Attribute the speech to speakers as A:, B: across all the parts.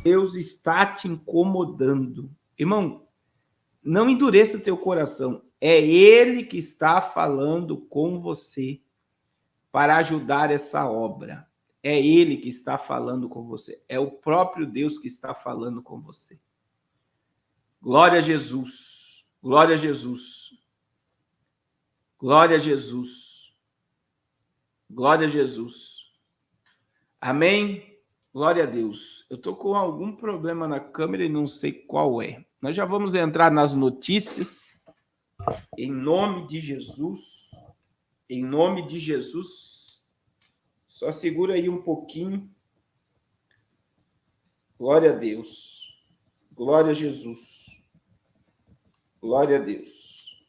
A: Deus está te incomodando. Irmão, não endureça teu coração. É Ele que está falando com você para ajudar essa obra. É Ele que está falando com você. É o próprio Deus que está falando com você. Glória a Jesus. Glória a Jesus. Glória a Jesus. Glória a Jesus. Amém? Glória a Deus. Eu estou com algum problema na câmera e não sei qual é. Nós já vamos entrar nas notícias. Em nome de Jesus. Em nome de Jesus. Só segura aí um pouquinho. Glória a Deus. Glória a Jesus. Glória a Deus.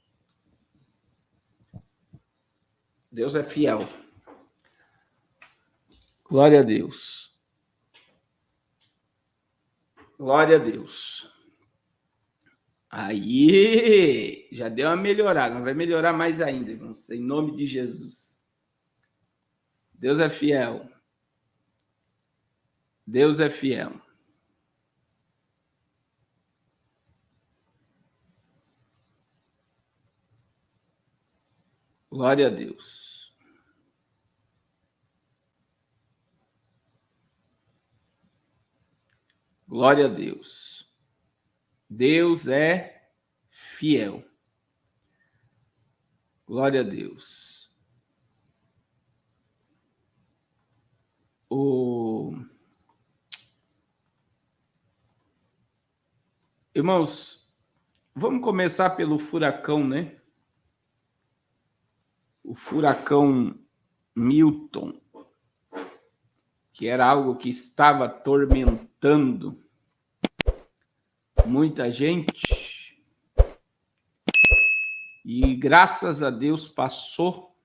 A: Deus é fiel. Glória a Deus. Glória a Deus. Aí, já deu uma melhorada, vai melhorar mais ainda, irmãos, em nome de Jesus. Deus é fiel. Deus é fiel. Glória a Deus. Glória a Deus. Deus é fiel. Glória a Deus. Irmãos, vamos começar pelo furacão, né? O furacão Milton, que era algo que estava atormentando muita gente. E graças a Deus passou.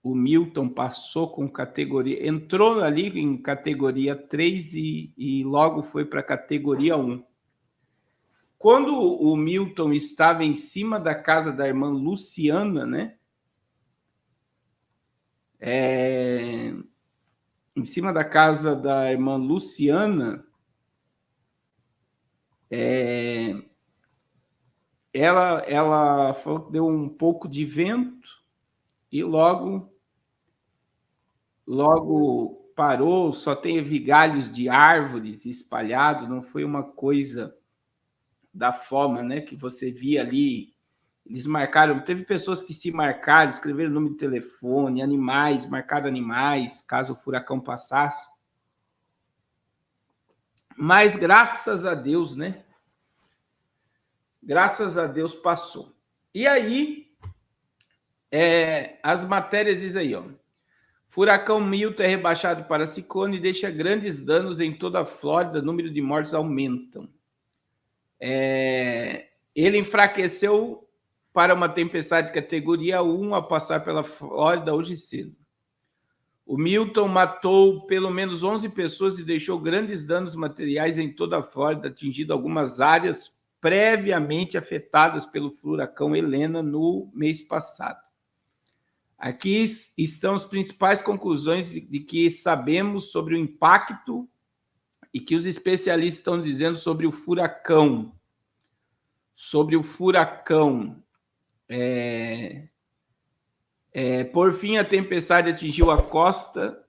A: O Milton passou com categoria, entrou ali em categoria 3 e logo foi para a categoria 1. Quando o Milton estava em cima da casa da irmã Luciana, né? Em cima da casa da irmã Luciana, ela deu um pouco de vento e logo parou, só teve galhos de árvores espalhados, não foi uma coisa da forma, né, que você via ali. Eles marcaram, teve pessoas que se marcaram, escreveram número de telefone, animais, marcaram animais, caso o furacão passasse. Mas graças a Deus, né? Graças a Deus passou. E aí, as matérias dizem aí, ó. Furacão Milton é rebaixado para ciclone e deixa grandes danos em toda a Flórida, o número de mortes aumentam. Ele enfraqueceu para uma tempestade de categoria 1 a passar pela Flórida hoje cedo. O Milton matou pelo menos 11 pessoas e deixou grandes danos materiais em toda a Flórida, atingindo algumas áreas previamente afetadas pelo furacão Helena no mês passado. Aqui estão as principais conclusões de que sabemos sobre o impacto e que os especialistas estão dizendo sobre o furacão. Sobre o furacão. Por fim, a tempestade atingiu a costa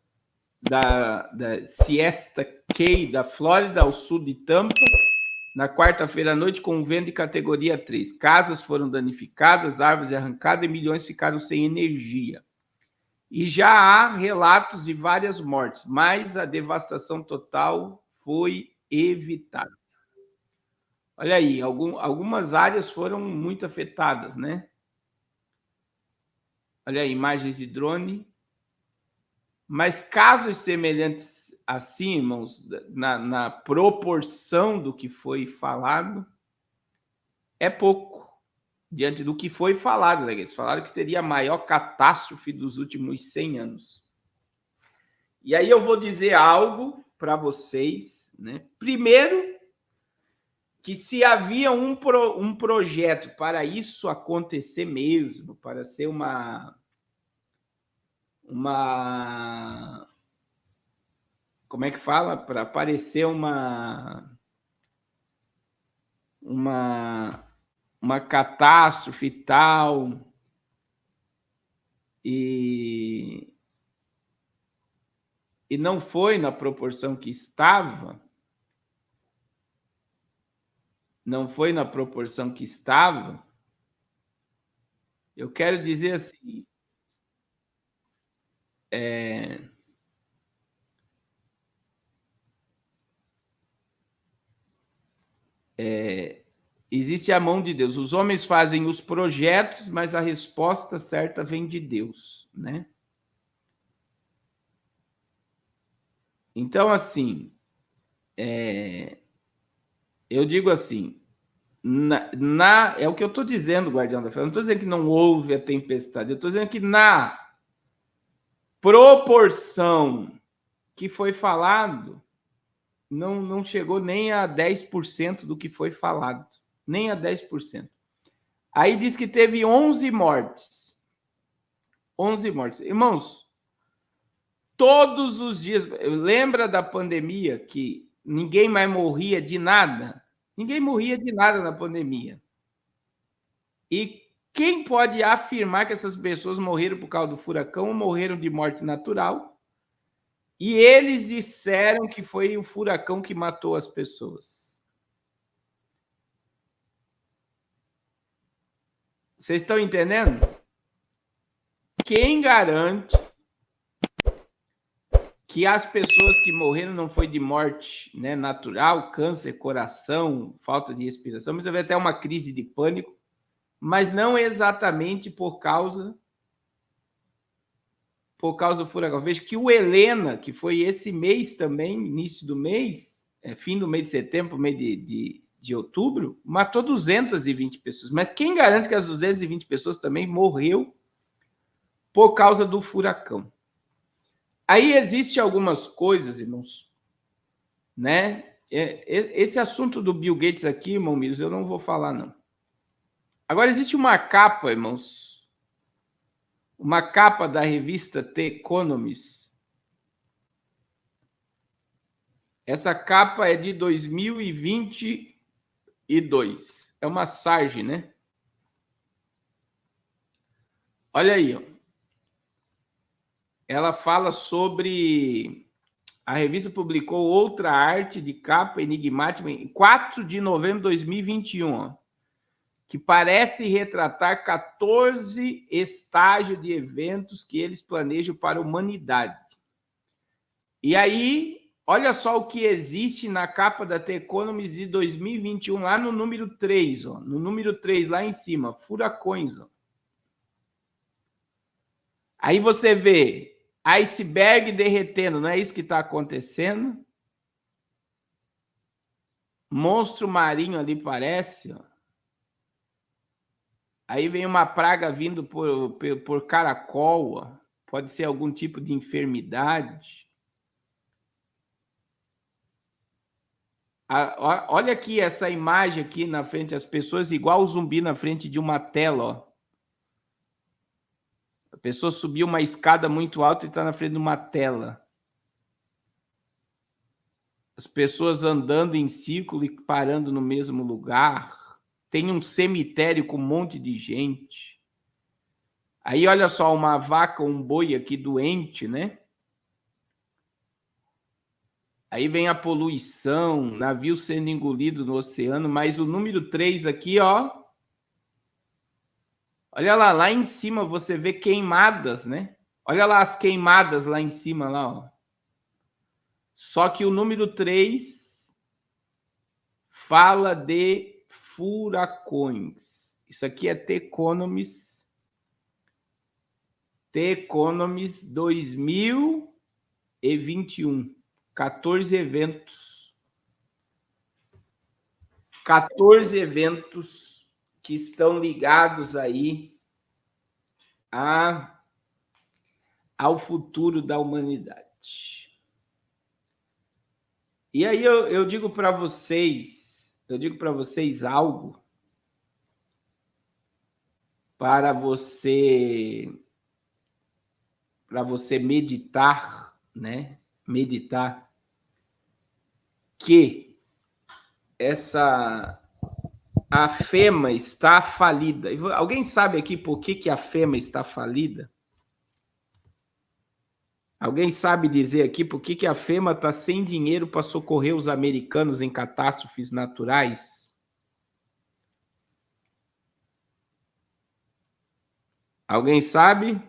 A: da Siesta Key, da Flórida, ao sul de Tampa, na quarta-feira à noite, com um vento de categoria 3. Casas foram danificadas, árvores arrancadas e milhões ficaram sem energia. E já há relatos de várias mortes, mas a devastação total foi evitada. Olha aí, algumas áreas foram muito afetadas, né? Olha aí, imagens de drone. Mas casos semelhantes assim, irmãos, na proporção do que foi falado, é pouco. Diante do que foi falado, né? Eles falaram que seria a maior catástrofe dos últimos 100 anos. E aí eu vou dizer algo para vocês, né? Primeiro, que se havia um projeto para isso acontecer mesmo, para ser uma como é que fala? Para parecer uma catástrofe e tal. E não foi na proporção que estava, não foi na proporção que estava, eu quero dizer assim, existe a mão de Deus. Os homens fazem os projetos, mas a resposta certa vem de Deus, né? Então, assim, eu digo assim, é o que eu estou dizendo, guardião da fé. Eu não estou dizendo que não houve a tempestade. Eu estou dizendo que na proporção que foi falado, não chegou nem a 10% do que foi falado. Nem a 10%. Aí diz que teve 11 mortes. 11 mortes. Irmãos, todos os dias... Lembra da pandemia que ninguém mais morria de nada? Ninguém morria de nada na pandemia. E quem pode afirmar que essas pessoas morreram por causa do furacão ou morreram de morte natural? E eles disseram que foi o furacão que matou as pessoas. Vocês estão entendendo? Quem garante que as pessoas que morreram não foi de morte, né, natural, câncer, coração, falta de respiração, mas teve até uma crise de pânico, mas não exatamente por causa do furacão. Veja que o Helena, que foi esse mês também, início do mês, fim do mês de setembro, mês de outubro, matou 220 pessoas. Mas quem garante que as 220 pessoas também morreu por causa do furacão? Aí existe algumas coisas, irmãos, né? Esse assunto do Bill Gates aqui, irmão Miros, eu não vou falar, não. Agora, existe uma capa, irmãos, uma capa da revista The Economist. Essa capa é de 2022. É uma Sarge, né? Olha aí, ó. Ela fala sobre... A revista publicou outra arte de capa enigmática em 4 de novembro de 2021, ó, que parece retratar 14 estágios de eventos que eles planejam para a humanidade. E aí, olha só o que existe na capa da The Economist de 2021, lá no número 3, ó, no número 3, lá em cima, furacões. Ó. Aí você vê iceberg derretendo, não é isso que está acontecendo? Monstro marinho ali parece, ó. Aí vem uma praga vindo por caracol, ó. Pode ser algum tipo de enfermidade. Olha aqui essa imagem aqui na frente, as pessoas igual o zumbi na frente de uma tela, ó. A pessoa subiu uma escada muito alta e está na frente de uma tela. As pessoas andando em círculo e parando no mesmo lugar. Tem um cemitério com um monte de gente. Aí olha só, uma vaca, um boi aqui doente, né? Aí vem a poluição, navio sendo engolido no oceano, mas o número 3 aqui, ó. Olha lá em cima você vê queimadas, né? Olha lá as queimadas lá em cima, lá, ó. Só que o número 3 fala de furacões. Isso aqui é The Economist 2021. 14 eventos. 14 eventos que estão ligados aí ao futuro da humanidade. E aí eu digo para vocês algo para você meditar, né? Meditar. que a FEMA está falida. Alguém sabe aqui por que a FEMA está falida? Alguém sabe dizer aqui por que a FEMA está sem dinheiro para socorrer os americanos em catástrofes naturais? Alguém sabe?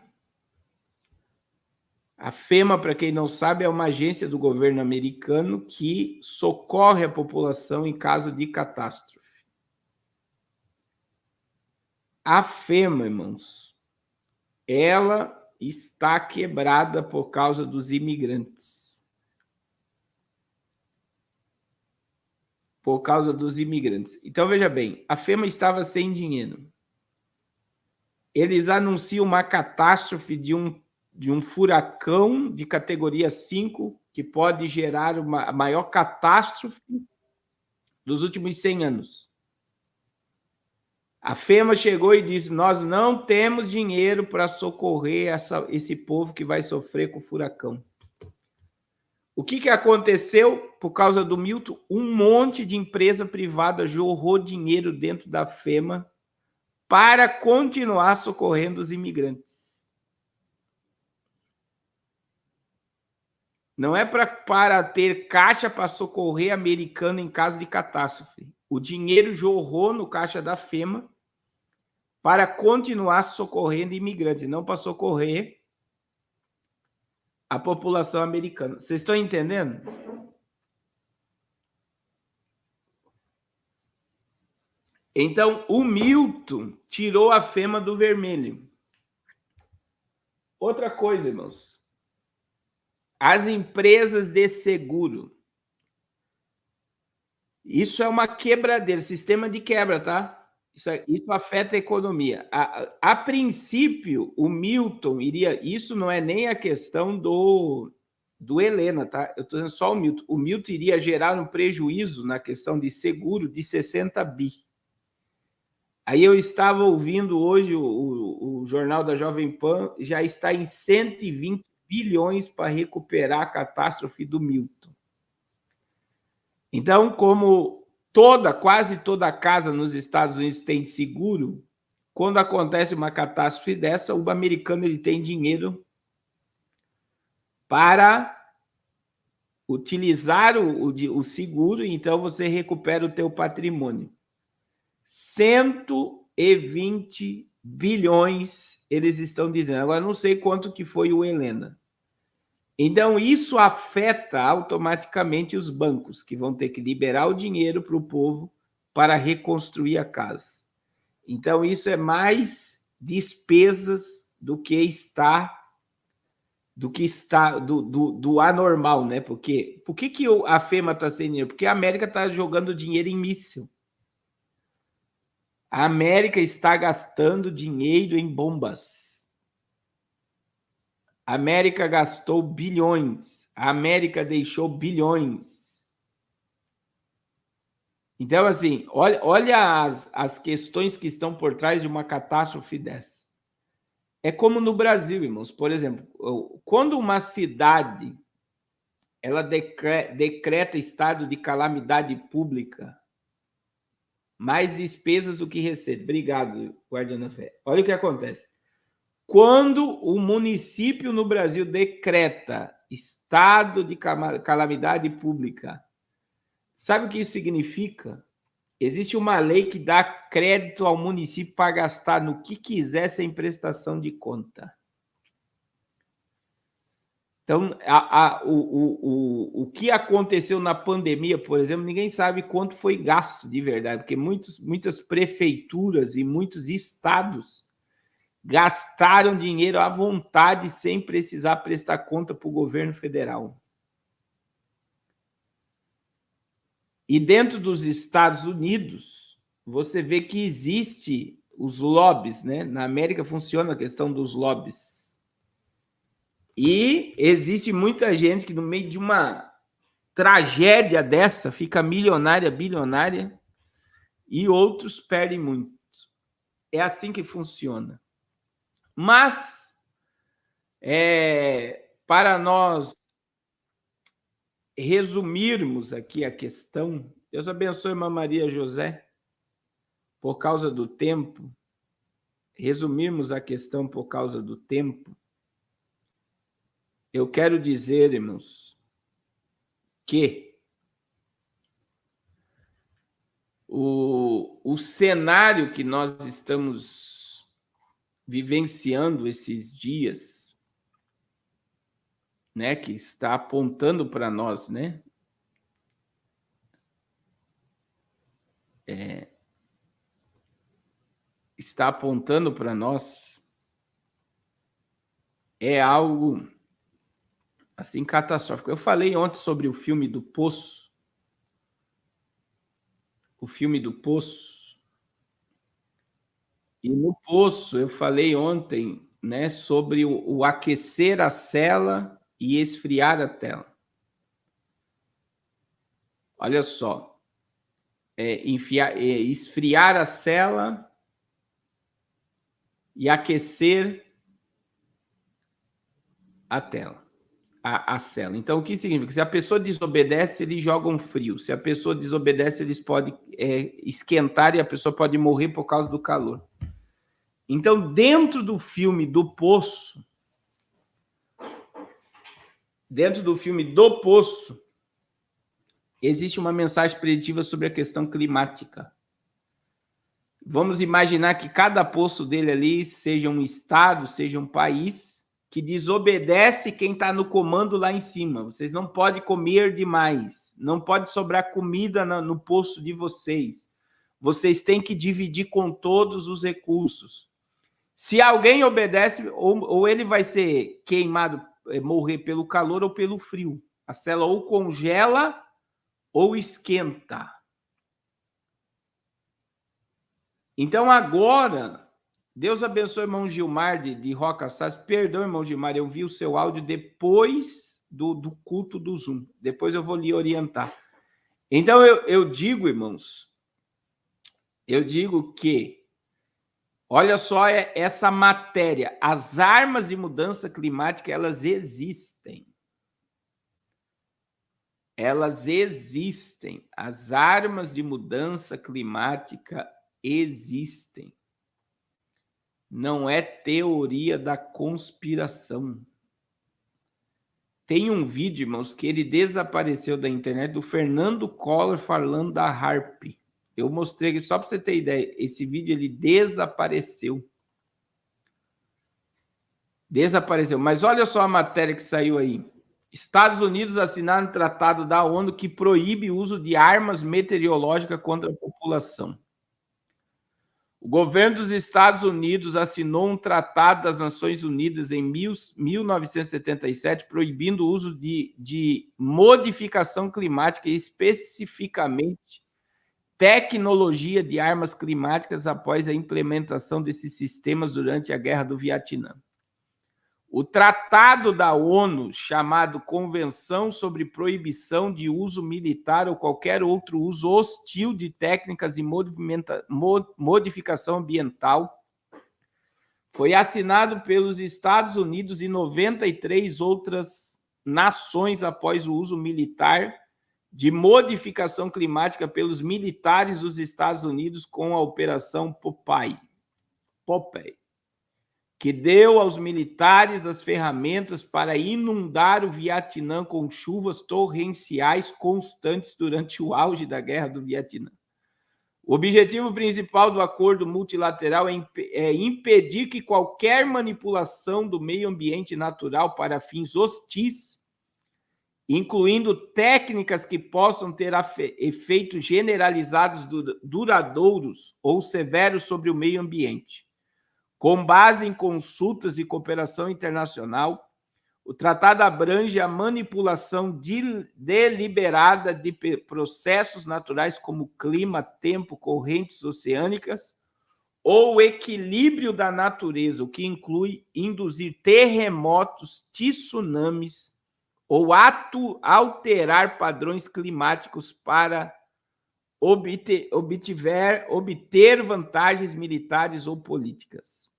A: A FEMA, para quem não sabe, é uma agência do governo americano que socorre a população em caso de catástrofe. A FEMA, irmãos, ela está quebrada por causa dos imigrantes. Por causa dos imigrantes. Então, veja bem, a FEMA estava sem dinheiro. Eles anunciam uma catástrofe de um furacão de categoria 5, que pode gerar a maior catástrofe dos últimos 100 anos. A FEMA chegou e disse: nós não temos dinheiro para socorrer esse povo que vai sofrer com o furacão. O que aconteceu por causa do Milton? Um monte de empresa privada jorrou dinheiro dentro da FEMA para continuar socorrendo os imigrantes. Não é para ter caixa para socorrer americano em caso de catástrofe. O dinheiro jorrou no caixa da FEMA para continuar socorrendo imigrantes, não para socorrer a população americana. Vocês estão entendendo? Então, o Milton tirou a FEMA do vermelho. Outra coisa, irmãos. As empresas de seguro. Isso é uma quebradeira, sistema de quebra, tá? Isso afeta a economia. A princípio, o Milton iria... Isso não é nem a questão do Helena, tá? Eu estou dizendo só o Milton. O Milton iria gerar um prejuízo na questão de seguro de 60 bi. Aí eu estava ouvindo hoje o jornal da Jovem Pan, já está em 120 bilhões para recuperar a catástrofe do Milton. Então, como quase toda casa nos Estados Unidos tem seguro, quando acontece uma catástrofe dessa, o americano ele tem dinheiro para utilizar o seguro, então você recupera o teu patrimônio. 120 bilhões eles estão dizendo. Agora, não sei quanto que foi o Helena. Então, isso afeta automaticamente os bancos, que vão ter que liberar o dinheiro para o povo para reconstruir a casa. Então, isso é mais despesas do anormal, né? Por que a FEMA está sem dinheiro? Porque a América está jogando dinheiro em míssil. A América está gastando dinheiro em bombas. A América gastou bilhões. A América deixou bilhões. Então, assim, olha as questões que estão por trás de uma catástrofe dessa. É como no Brasil, irmãos. Por exemplo, quando uma cidade ela decreta estado de calamidade pública, mais despesas do que recebe. Obrigado, Guardiã da Fé. Olha o que acontece. Quando o município no Brasil decreta estado de calamidade pública, sabe o que isso significa? Existe uma lei que dá crédito ao município para gastar no que quiser sem prestação de conta. Então, o que aconteceu na pandemia, por exemplo, ninguém sabe quanto foi gasto de verdade, porque muitas prefeituras e muitos estados gastaram dinheiro à vontade sem precisar prestar conta para o governo federal. E dentro dos Estados Unidos, você vê que existe os lobbies, né? Na América funciona a questão dos lobbies. E existe muita gente que no meio de uma tragédia dessa fica milionária, bilionária, e outros perdem muito. É assim que funciona. Mas, para nós resumirmos aqui a questão, Deus abençoe, irmã Maria José, por causa do tempo, resumirmos a questão por causa do tempo, eu quero dizer, irmãos, que o cenário que nós estamos vivenciando esses dias, né, que está apontando para nós, né, está apontando para nós, é algo assim catastrófico. Eu falei ontem sobre o filme do Poço, e no Poço eu falei ontem, né, sobre o aquecer a cela e esfriar a tela. Olha só, esfriar a cela e aquecer a tela, a cela. Então, o que significa? Se a pessoa desobedece, eles jogam frio. Se a pessoa desobedece, eles podem esquentar e a pessoa pode morrer por causa do calor. Então, dentro do filme do Poço, existe uma mensagem preditiva sobre a questão climática. Vamos imaginar que cada poço dele ali seja um estado, seja um país que desobedece quem está no comando lá em cima. Vocês não podem comer demais, não pode sobrar comida no poço de vocês. Vocês têm que dividir com todos os recursos. Se alguém obedece, ou ele vai ser queimado, morrer pelo calor ou pelo frio. A cela ou congela ou esquenta. Então, agora, Deus abençoe o irmão Gilmar de Roca Sás. Perdão, irmão Gilmar, eu vi o seu áudio depois do culto do Zoom. Depois eu vou lhe orientar. Então, eu digo, irmãos, que, olha só essa matéria, as armas de mudança climática, elas existem. Elas existem. As armas de mudança climática existem. Não é teoria da conspiração. Tem um vídeo, irmãos, que ele desapareceu da internet, do Fernando Collor falando da HAARP. Eu mostrei aqui só para você ter ideia. Esse vídeo ele desapareceu. Mas olha só a matéria que saiu aí. Estados Unidos assinaram um tratado da ONU que proíbe o uso de armas meteorológicas contra a população. O governo dos Estados Unidos assinou um tratado das Nações Unidas em 1977, proibindo o uso de modificação climática e especificamente tecnologia de armas climáticas após a implementação desses sistemas durante a Guerra do Vietnã. O tratado da ONU, chamado Convenção sobre Proibição de Uso Militar ou Qualquer Outro Uso Hostil de Técnicas de Modificação Ambiental, foi assinado pelos Estados Unidos e 93 outras nações após o uso militar de modificação climática pelos militares dos Estados Unidos com a Operação Popeye, que deu aos militares as ferramentas para inundar o Vietnã com chuvas torrenciais constantes durante o auge da Guerra do Vietnã. O objetivo principal do acordo multilateral é impedir que qualquer manipulação do meio ambiente natural para fins hostis, incluindo técnicas que possam ter efeitos generalizados duradouros ou severos sobre o meio ambiente. Com base em consultas e cooperação internacional, o tratado abrange a manipulação deliberada de processos naturais como clima, tempo, correntes oceânicas ou equilíbrio da natureza, o que inclui induzir terremotos, tsunamis ou alterar padrões climáticos para obter vantagens militares ou políticas.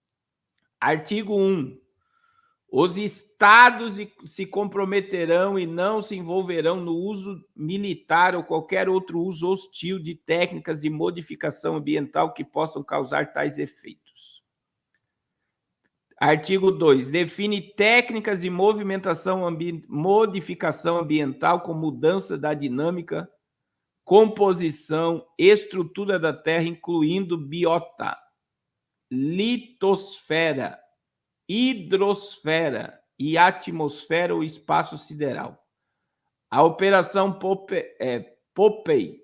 A: Artigo 1. Os estados se comprometerão e não se envolverão no uso militar ou qualquer outro uso hostil de técnicas de modificação ambiental que possam causar tais efeitos. Artigo 2. Define técnicas de modificação ambiental com mudança da dinâmica, composição, estrutura da Terra, incluindo biota, litosfera, hidrosfera e atmosfera ou espaço sideral. A Operação Popeye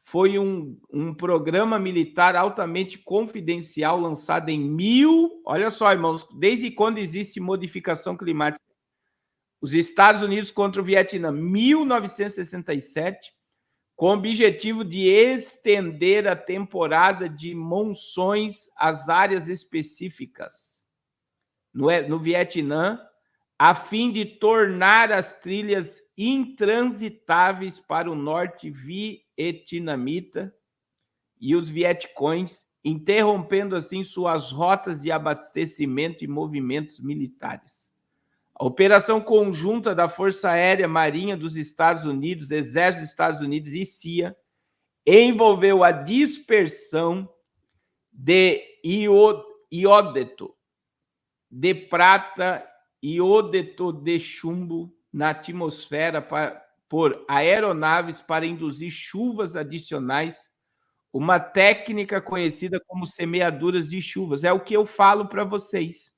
A: foi um programa militar altamente confidencial lançado olha só, irmãos, desde quando existe modificação climática? Os Estados Unidos contra o Vietnã, 1967, com o objetivo de estender a temporada de monções às áreas específicas no Vietnã, a fim de tornar as trilhas intransitáveis para o norte vietnamita e os vietcões, interrompendo assim suas rotas de abastecimento e movimentos militares. A operação conjunta da Força Aérea Marinha dos Estados Unidos, Exército dos Estados Unidos e CIA envolveu a dispersão de iodeto de prata e iodeto de chumbo na atmosfera por aeronaves para induzir chuvas adicionais, uma técnica conhecida como semeaduras de chuvas. É o que eu falo para vocês.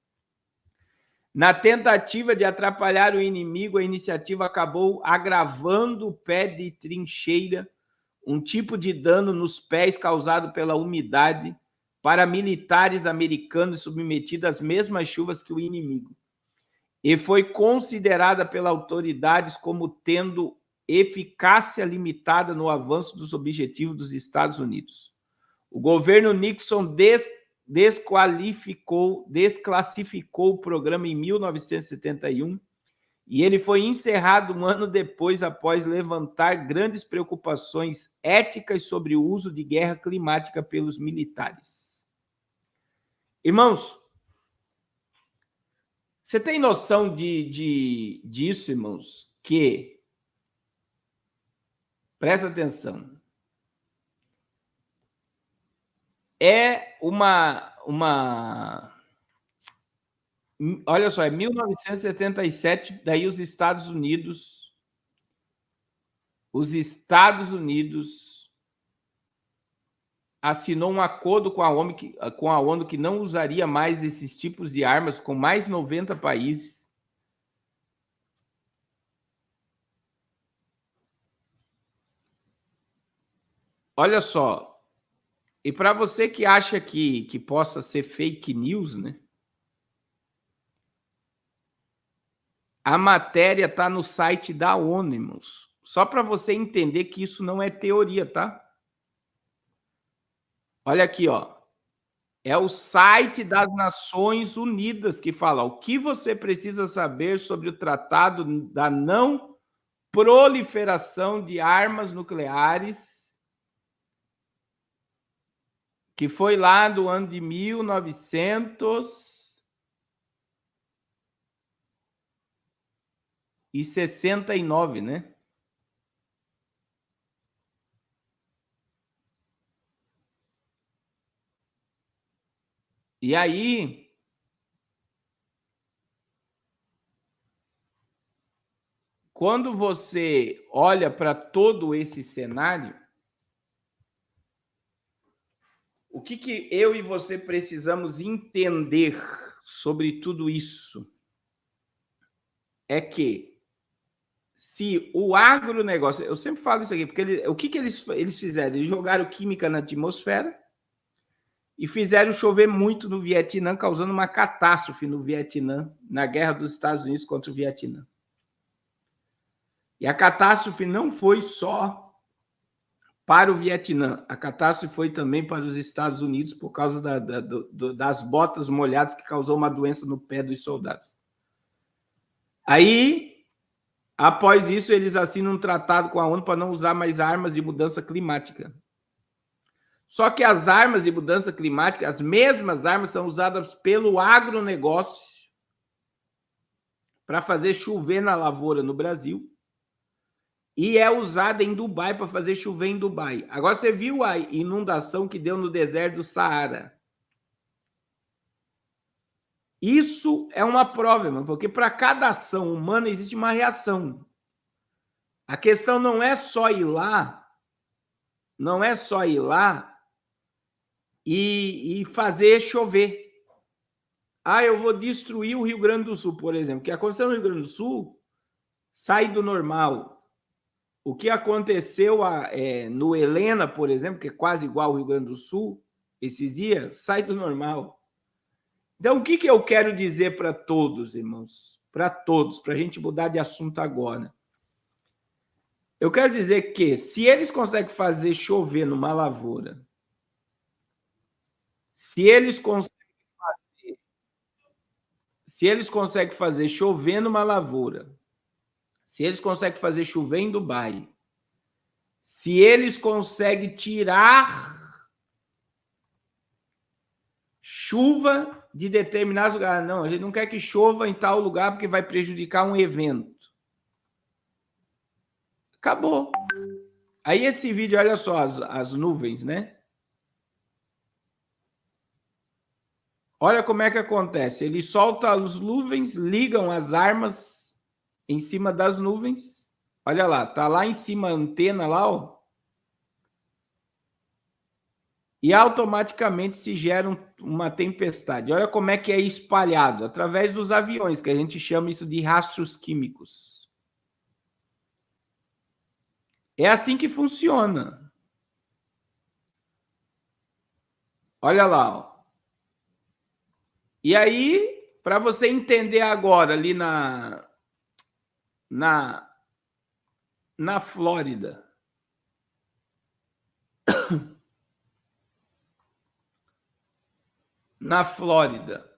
A: Na tentativa de atrapalhar o inimigo, a iniciativa acabou agravando o pé de trincheira, um tipo de dano nos pés causado pela umidade, para militares americanos submetidos às mesmas chuvas que o inimigo. E foi considerada pelas autoridades como tendo eficácia limitada no avanço dos objetivos dos Estados Unidos. O governo Nixon desclassificou o programa em 1971 e ele foi encerrado um ano depois, após levantar grandes preocupações éticas sobre o uso de guerra climática pelos militares. Irmãos, você tem noção disso, irmãos? Que, presta atenção, é olha só, é 1977, daí os Estados Unidos assinou um acordo com a ONU que não usaria mais esses tipos de armas, com mais 90 países. Olha só, e para você que acha que possa ser fake news, né? A matéria está no site da ONU, irmãos. Só para você entender que isso não é teoria, tá? Olha aqui, ó. É o site das Nações Unidas que fala o que você precisa saber sobre o Tratado da Não Proliferação de Armas Nucleares, que foi lá do ano de 1969, né? E aí, quando você olha para todo esse cenário, o que eu e você precisamos entender sobre tudo isso é que se o agronegócio, eu sempre falo isso aqui, porque o que eles fizeram? Eles jogaram química na atmosfera e fizeram chover muito no Vietnã, causando uma catástrofe no Vietnã, na guerra dos Estados Unidos contra o Vietnã. E a catástrofe não foi só para o Vietnã, a catástrofe foi também para os Estados Unidos por causa das botas molhadas que causou uma doença no pé dos soldados. Aí, após isso, eles assinam um tratado com a ONU para não usar mais armas de mudança climática. Só que as armas de mudança climática, as mesmas armas, são usadas pelo agronegócio para fazer chover na lavoura no Brasil e é usada em Dubai para fazer chover em Dubai. Agora você viu a inundação que deu no deserto do Saara? Isso é uma prova, irmão, porque para cada ação humana existe uma reação. A questão não é só ir lá, e fazer chover. Ah, eu vou destruir o Rio Grande do Sul, por exemplo. O que aconteceu no Rio Grande do Sul sai do normal. O que aconteceu no Helena, por exemplo, que é quase igual ao Rio Grande do Sul, esses dias, sai do normal. Então, o que eu quero dizer para todos, irmãos? Para todos, para a gente mudar de assunto agora. Eu quero dizer que, se eles conseguem fazer chover numa lavoura, se eles conseguem fazer chover numa lavoura, se eles conseguem fazer chover em Dubai, se eles conseguem tirar chuva de determinados lugares. Não, a gente não quer que chova em tal lugar porque vai prejudicar um evento. Acabou. Aí esse vídeo, olha só as nuvens, né? Olha como é que acontece. Ele solta as nuvens, ligam as armas em cima das nuvens. Olha lá, tá lá em cima a antena lá, ó. E automaticamente se gera uma tempestade. Olha como é que é espalhado, através dos aviões, que a gente chama isso de rastros químicos. É assim que funciona. Olha lá, ó. E aí, para você entender agora, ali na Flórida, na Flórida,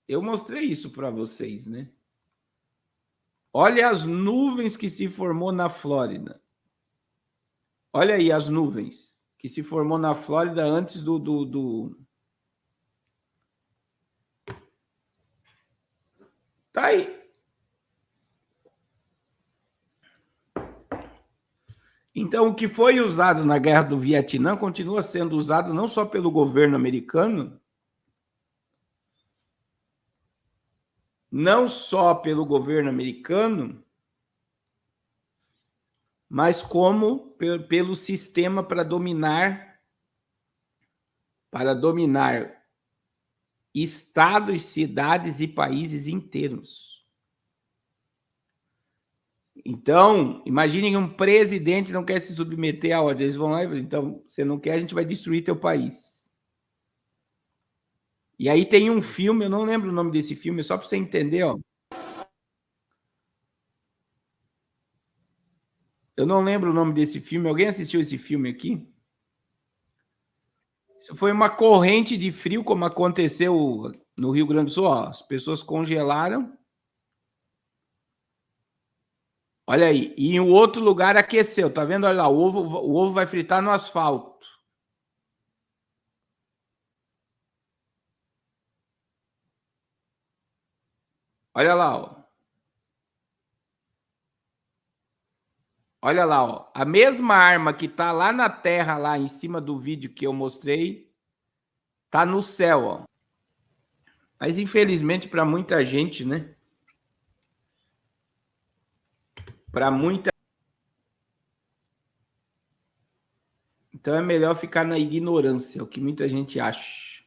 A: eu mostrei isso para vocês, né? Olha as nuvens que se formou na Flórida. Olha aí as nuvens que se formou na Flórida antes do... Tá aí. Então, o que foi usado na Guerra do Vietnã continua sendo usado não só pelo governo americano, mas como pelo sistema para dominar estados, cidades e países inteiros. Então, imaginem que um presidente não quer se submeter à ordem. Eles vão lá e falam, então, você não quer, a gente vai destruir teu país. E aí tem um filme, eu não lembro o nome desse filme, só para você entender, ó. Eu não lembro o nome desse filme. Alguém assistiu esse filme aqui? Isso foi uma corrente de frio, como aconteceu no Rio Grande do Sul. Ó, as pessoas congelaram. Olha aí. E em outro lugar aqueceu. Tá vendo? Olha lá, o ovo vai fritar no asfalto. Olha lá, ó. Olha lá, ó. A mesma arma que tá lá na terra, lá em cima do vídeo que eu mostrei, tá no céu, ó. Mas infelizmente para muita gente, né? Para muita. Então é melhor ficar na ignorância, o que muita gente acha.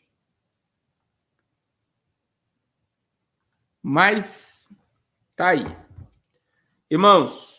A: Mas tá aí. Irmãos,